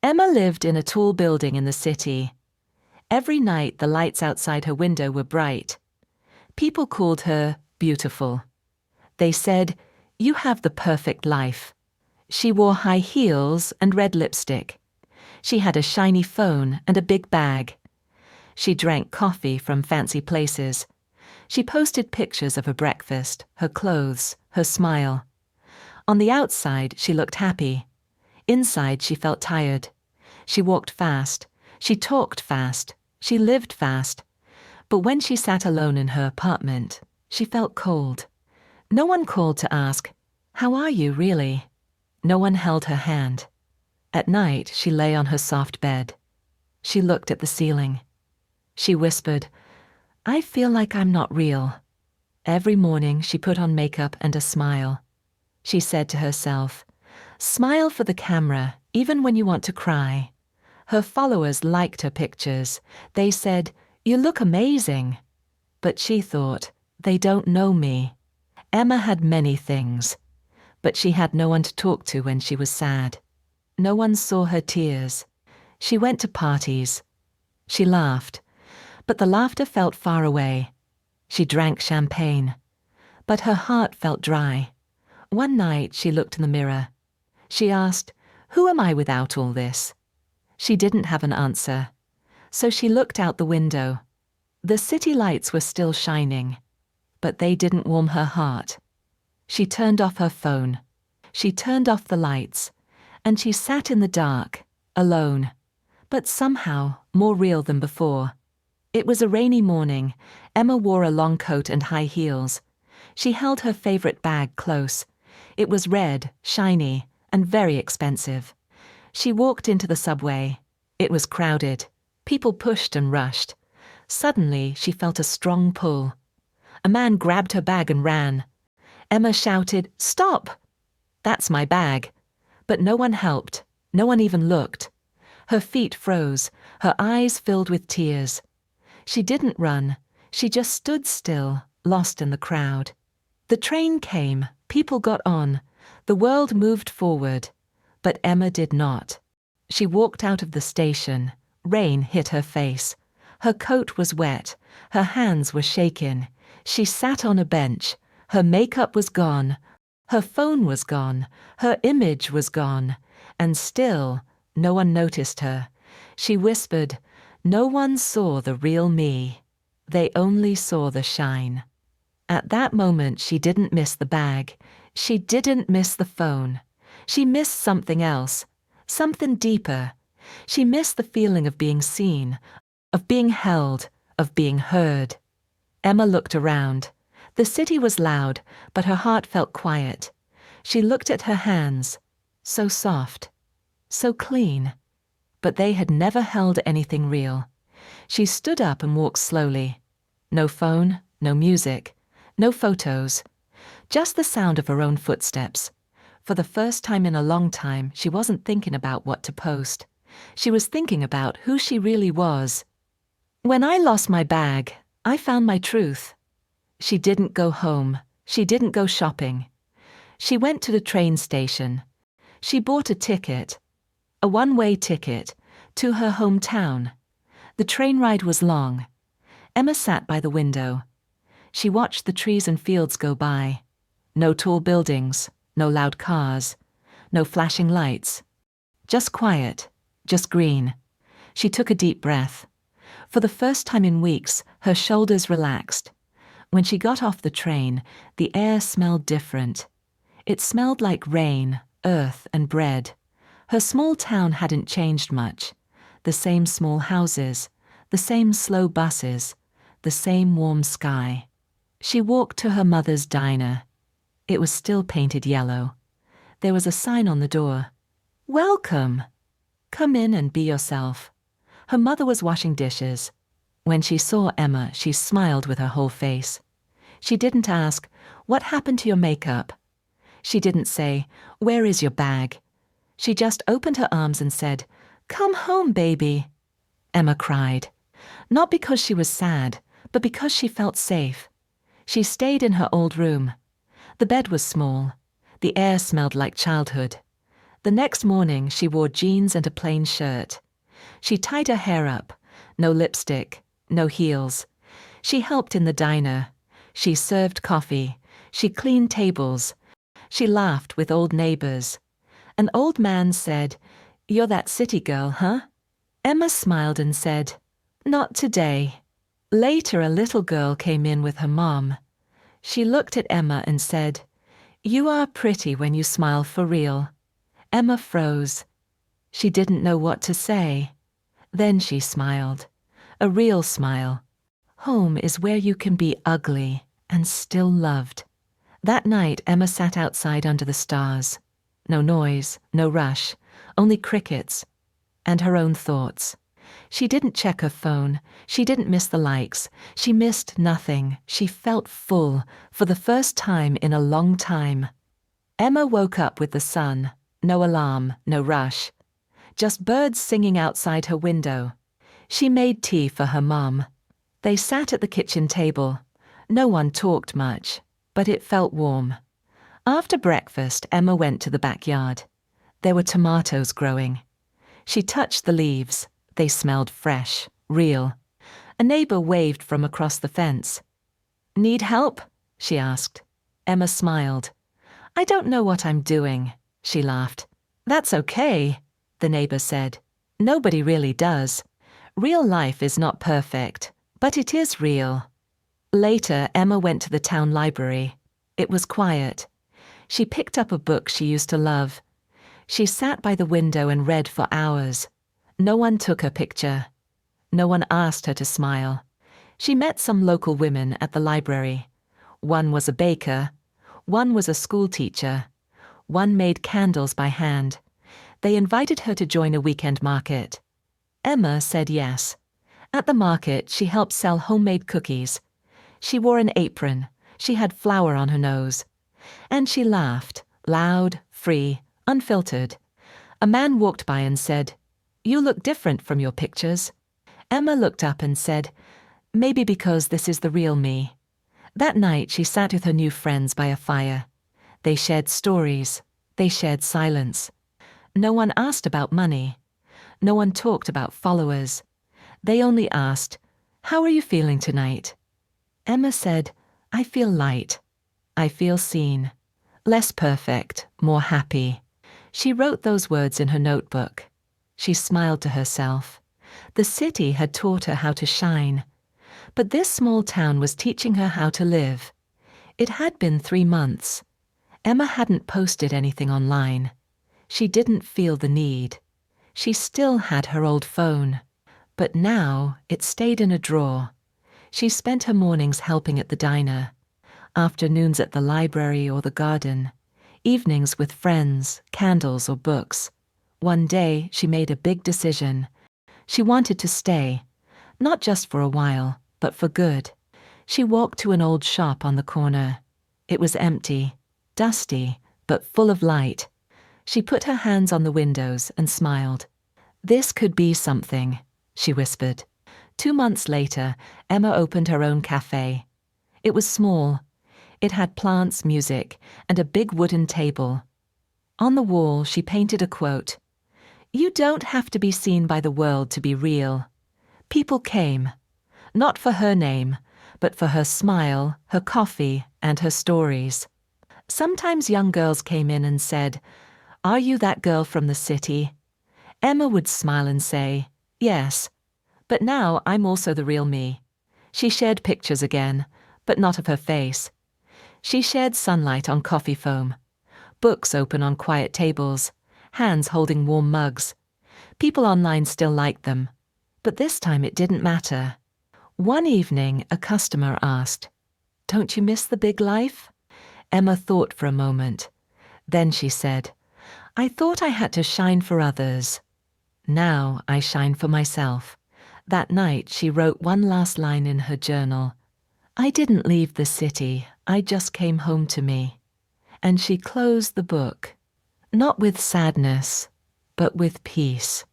Emma lived in a tall building in the city. Every night the lights outside her window were bright. People called her beautiful. They said, "You have the perfect life." She wore high heels and red lipstick. She had a shiny phone and a big bag. She drank coffee from fancy places. She posted pictures of her breakfast, her clothes, her smile. On the outside, she looked happy. Inside, she felt tired. She walked fast. She talked fast. She lived fast. But when she sat alone in her apartment, she felt cold. No one called to ask, "How are you, really?" No one held her hand. At night, she lay on her soft bed. She looked at the ceiling. She whispered, "I feel like I'm not real." Every morning, she put on makeup and a smile. She said to herself, "Smile for the camera, even when you want to cry." Her followers liked her pictures. They said, "You look amazing." But she thought, "They don't know me." Emma had many things, but she had no one to talk to when she was sad. No one saw her tears. She went to parties. She laughed, but the laughter felt far away. She drank champagne, but her heart felt dry. One night she looked in the mirror. She asked, "Who am I without all this?" She didn't have an answer, so she looked out the window. The city lights were still shining, but they didn't warm her heart. She turned off her phone. She turned off the lights, and she sat in the dark, alone, but somehow more real than before. It was a rainy morning. Emma wore a long coat and high heels. She held her favorite bag close. It was red, shiny, and very expensive. She walked into the subway. It was crowded. People pushed and rushed. Suddenly, she felt a strong pull. A man grabbed her bag and ran. Emma shouted, "Stop! That's my bag." But no one helped. No one even looked. Her feet froze. Her eyes filled with tears. She didn't run. She just stood still, lost in the crowd. The train came. People got on. The world moved forward. But Emma did not. She walked out of the station. Rain hit her face. Her coat was wet. Her hands were shaken. She sat on a bench. Her makeup was gone. Her phone was gone. Her image was gone. And still, no one noticed her. She whispered, "No one saw the real me. They only saw the shine." At that moment, she didn't miss the bag. She didn't miss the phone. She missed something else, something deeper. She missed the feeling of being seen, of being held, of being heard. Emma looked around. The city was loud, but her heart felt quiet. She looked at her hands, so soft, so clean, but they had never held anything real. She stood up and walked slowly. No phone, no music, no photos, just the sound of her own footsteps. For the first time in a long time, she wasn't thinking about what to post. She was thinking about who she really was. "When I lost my bag, I found my truth." She didn't go home. She didn't go shopping. She went to the train station. She bought a ticket, a one-way ticket, to her hometown. The train ride was long. Emma sat by the window. She watched the trees and fields go by. No tall buildings, no loud cars, no flashing lights. Just quiet, just green. She took a deep breath. For the first time in weeks, her shoulders relaxed. When she got off the train, the air smelled different. It smelled like rain, earth, and bread. Her small town hadn't changed much. The same small houses, the same slow buses, the same warm sky. She walked to her mother's diner. It was still painted yellow. There was a sign on the door. "Welcome! Come in and be yourself." Her mother was washing dishes. When she saw Emma, she smiled with her whole face. She didn't ask, "What happened to your makeup?" She didn't say, "Where is your bag?" She just opened her arms and said, "Come home, baby." Emma cried. Not because she was sad, but because she felt safe. She stayed in her old room. The bed was small. The air smelled like childhood. The next morning, she wore jeans and a plain shirt. She tied her hair up, no lipstick, no heels. She helped in the diner. She served coffee. She cleaned tables. She laughed with old neighbors. An old man said, "You're that city girl, huh?" Emma smiled and said, "Not today." Later, a little girl came in with her mom. She looked at Emma and said, "You are pretty when you smile for real." Emma froze. She didn't know what to say. Then she smiled. A real smile. Home is where you can be ugly and still loved. That night, Emma sat outside under the stars. No noise, no rush, only crickets and her own thoughts. She didn't check her phone. She didn't miss the likes. She missed nothing. She felt full for the first time in a long time. Emma woke up with the sun. No alarm, no rush. Just birds singing outside her window. She made tea for her mom. They sat at the kitchen table. No one talked much, but it felt warm. After breakfast, Emma went to the backyard. There were tomatoes growing. She touched the leaves. They smelled fresh, real. A neighbor waved from across the fence. "Need help?" she asked. Emma smiled. "I don't know what I'm doing," she laughed. "That's okay," the neighbor said. "Nobody really does. Real life is not perfect, but it is real." Later, Emma went to the town library. It was quiet. She picked up a book she used to love. She sat by the window and read for hours. No one took her picture. No one asked her to smile. She met some local women at the library. One was a baker. One was a school teacher. One made candles by hand. They invited her to join a weekend market. Emma said yes. At the market, she helped sell homemade cookies. She wore an apron. She had flour on her nose. And she laughed, loud, free, unfiltered. A man walked by and said, "You look different from your pictures." Emma looked up and said, "Maybe because this is the real me." That night, she sat with her new friends by a fire. They shared stories. They shared silence. No one asked about money. No one talked about followers. They only asked, "How are you feeling tonight?" Emma said, "I feel light. I feel seen. Less perfect, more happy." She wrote those words in her notebook. She smiled to herself. The city had taught her how to shine. But this small town was teaching her how to live. It had been 3 months. Emma hadn't posted anything online. She didn't feel the need. She still had her old phone. But now it stayed in a drawer. She spent her mornings helping at the diner, afternoons at the library or the garden, evenings with friends, candles or books. One day she made a big decision. She wanted to stay, not just for a while, but for good. She walked to an old shop on the corner. It was empty, dusty, but full of light. She put her hands on the windows and smiled. "This could be something," she whispered. 2 months later, Emma opened her own cafe. It was small. It had plants, music, and a big wooden table. On the wall, she painted a quote. "You don't have to be seen by the world to be real." People came, not for her name, but for her smile, her coffee, and her stories. Sometimes young girls came in and said, "Are you that girl from the city?" Emma would smile and say, "Yes, but now I'm also the real me." She shared pictures again, but not of her face. She shared sunlight on coffee foam, books open on quiet tables, hands holding warm mugs. People online still liked them, but this time it didn't matter. One evening, a customer asked, "Don't you miss the big life?" Emma thought for a moment. Then she said, "I thought I had to shine for others. Now I shine for myself." That night, she wrote one last line in her journal. "I didn't leave the city, I just came home to me." And she closed the book, not with sadness, but with peace.